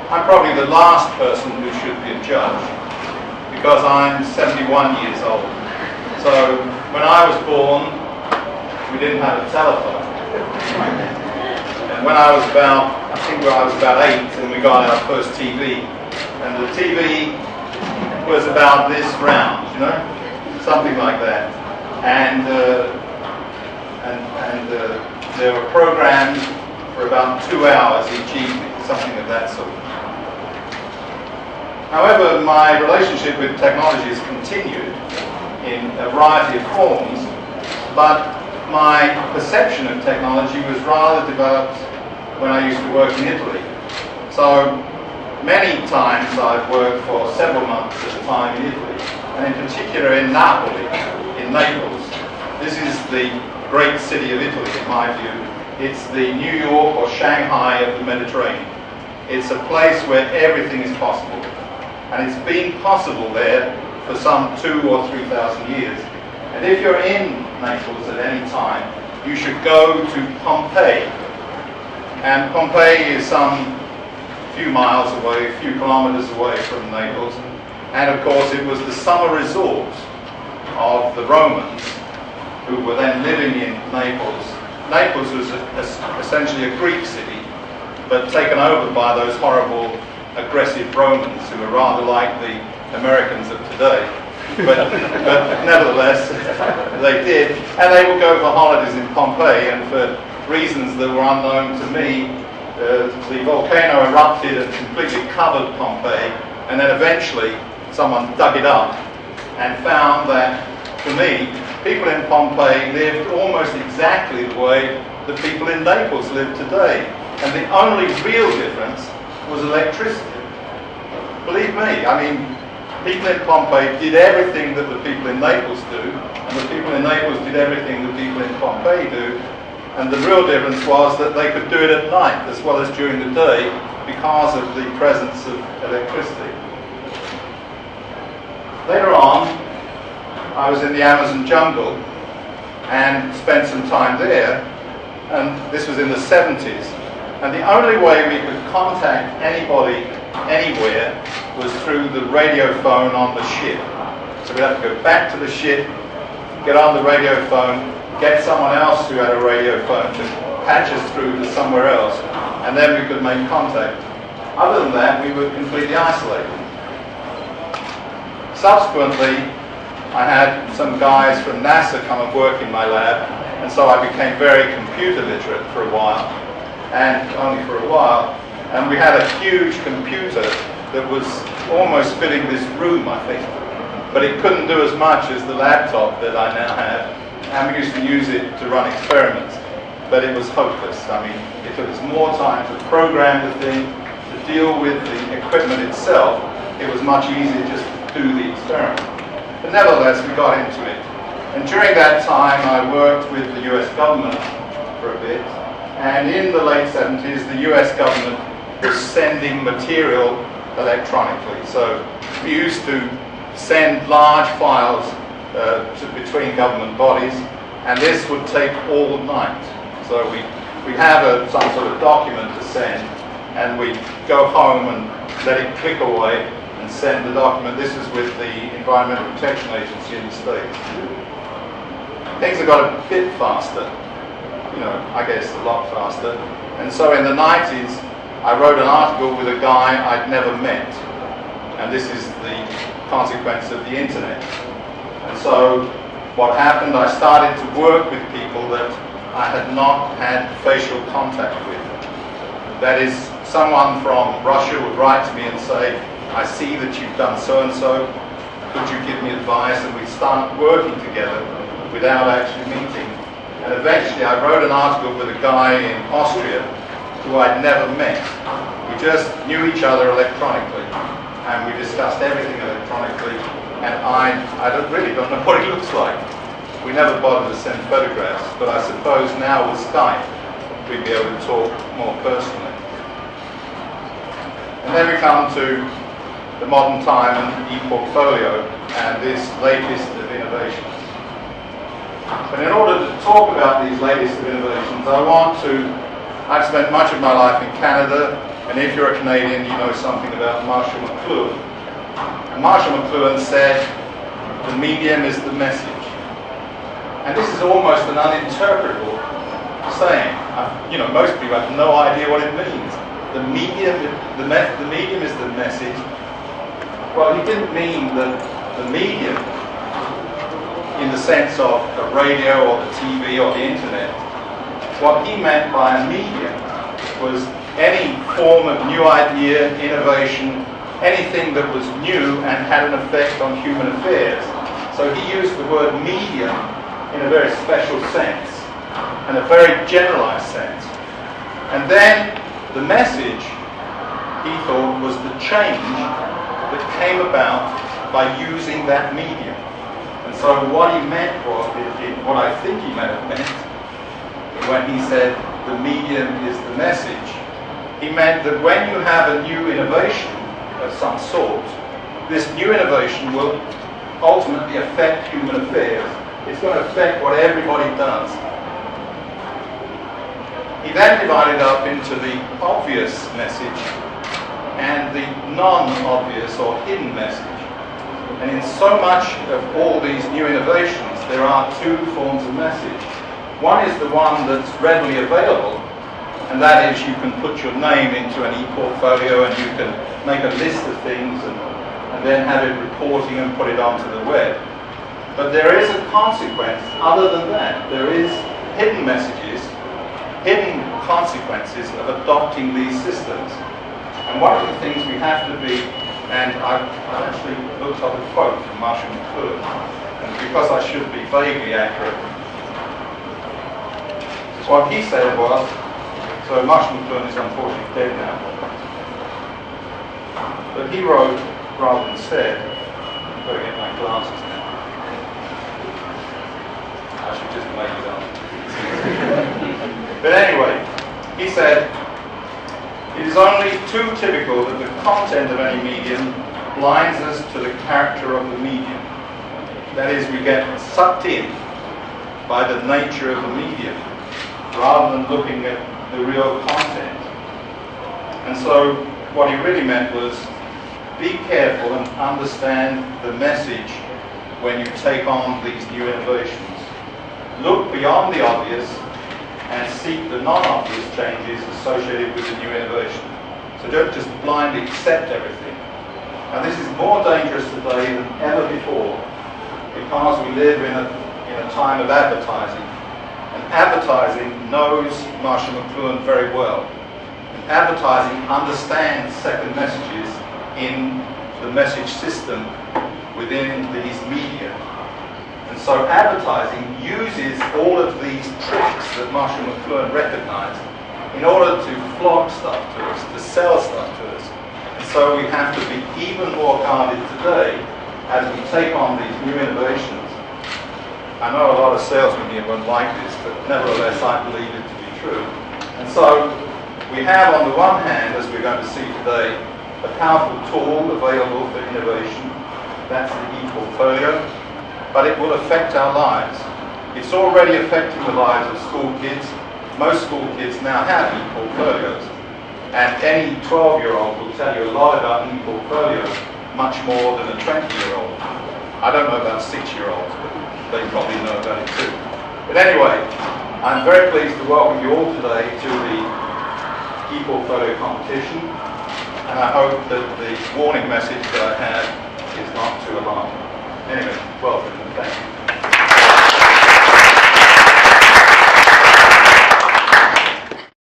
I'm probably the last person who should be a judge, because I'm 71 years old. So when I was born, we didn't have a telephone. And when I was about, I think when I was about 8, and we got our first TV. And the TV was about this round, you know, something like that. And there were programs for about 2 hours each evening, something of that sort. However, my relationship with technology has continued in a variety of forms, but my perception of technology was rather developed when I used to work in Italy. So many times I've worked for several months at a time in Italy, and in particular in Napoli, in Naples. This is the great city of Italy, in my view. It's the New York or Shanghai of the Mediterranean. It's a place where everything is possible. And it's been possible there for some 2,000 or 3,000 years. And if you're in Naples at any time, you should go to Pompeii. And Pompeii is some few miles away, a few kilometers away from Naples. And of course it was the summer resort of the Romans, who were then living in Naples. Naples was essentially a Greek city, but taken over by those horrible, aggressive Romans who were rather like the Americans of today. But nevertheless, they did. And they would go for holidays in Pompeii, and for reasons that were unknown to me, the volcano erupted and completely covered Pompeii, and then eventually someone dug it up and found that, for me, people in Pompeii lived almost exactly the way the people in Naples live today. And the only real difference was electricity. Believe me, I mean, people in Pompeii did everything that the people in Naples do, and the people in Naples did everything the people in Pompeii do. And the real difference was that they could do it at night as well as during the day because of the presence of electricity. Later on, I was in the Amazon jungle and spent some time there, and this was in the 70s. And the only way we could contact anybody anywhere was through the radio phone on the ship. So we'd have to go back to the ship, get on the radio phone, get someone else who had a radio phone to patch us through to somewhere else, and then we could make contact. Other than that, we were completely isolated. Subsequently, I had some guys from NASA come and work in my lab, and so I became very computer literate for a while, and only for a while. And we had a huge computer that was almost filling this room, I think. But it couldn't do as much as the laptop that I now have, and we used to use it to run experiments. But it was hopeless. I mean, it took us more time to program the thing, to deal with the equipment itself. It was much easier just to do the experiment. But nevertheless, we got into it. And during that time, I worked with the US government for a bit. And in the late 70s, the US government was sending material electronically. So we used to send large files between government bodies, and this would take all night. So we have some sort of document to send, and we go home and let it click away and send the document. This is with the Environmental Protection Agency in the States. Things have got a bit faster, you know, I guess a lot faster. And so in the 90s, I wrote an article with a guy I'd never met. And this is the consequence of the internet. And so what happened, I started to work with people that I had not had facial contact with. That is, someone from Russia would write to me and say, I see that you've done so-and-so, could you give me advice? And we'd start working together without actually meeting. And eventually I wrote an article with a guy in Austria who I'd never met. We just knew each other electronically, and we discussed everything electronically, and I really don't know what it looks like. We never bothered to send photographs, but I suppose now with Skype we'd be able to talk more personally. And then we come to the modern time and e-portfolio and this latest of innovations. But in order to talk about these latest of innovations, I've spent much of my life in Canada, And if you're a Canadian, you know something about Marshall McLuhan. And Marshall McLuhan said, the medium is the message. And this is almost an uninterpretable saying. You know, most people have no idea what it means. The medium is the message. Well, he didn't mean the medium in the sense of the radio or the TV or the internet. What he meant by a medium was any form of new idea, innovation, anything that was new and had an effect on human affairs. So he used the word medium in a very special sense, and a very generalized sense. And then the message, he thought, was the change that came about by using that medium. And so what he meant was, what I think he may have meant, when he said the medium is the message, he meant that when you have a new innovation of some sort, this new innovation will ultimately affect human affairs. It's going to affect what everybody does. He then divided up into the obvious message and the non-obvious or hidden message. And in so much of all these new innovations, there are two forms of message. One is the one that's readily available, and that is you can put your name into an e-portfolio and you can make a list of things and then have it reporting and put it onto the web. But there is a consequence other than that. There is hidden messages, hidden consequences of adopting these systems. And one of the things we have to be, and I actually looked up a quote from Marshall McLuhan, and because I should be vaguely accurate, what he said was, so Marshall McLuhan is unfortunately dead now, but he wrote rather than said, I've got to get my glasses now. I should just make it up. But anyway, he said, it is only too typical that the content of any medium blinds us to the character of the medium. That is, we get sucked in by the nature of the medium, rather than looking at the real content. And so what he really meant was, be careful and understand the message when you take on these new innovations. Look beyond the obvious and seek the non-obvious changes associated with the new innovation. So don't just blindly accept everything. And this is more dangerous today than ever before, because we live in a time of advertising. And advertising knows Marshall McLuhan very well. And advertising understands second messages in the message system within these media. And so advertising uses all of these tricks that Marshall McLuhan recognized in order to flog stuff to us, to sell stuff to us. And so we have to be even more guarded today as we take on these new innovations. I know a lot of salesmen here won't like this, but nevertheless I believe it to be true. And so we have on the one hand, as we're going to see today, a powerful tool available for innovation. That's the e-portfolio, but it will affect our lives. It's already affecting the lives of school kids. Most school kids now have e-portfolios, and any 12-year-old will tell you a lot about e-portfolios, much more than a 20-year-old. I don't know about 6-year-olds, but they probably know about it too. But anyway, I'm very pleased to welcome you all today to the e-portfolio competition, and I hope that the warning message that I had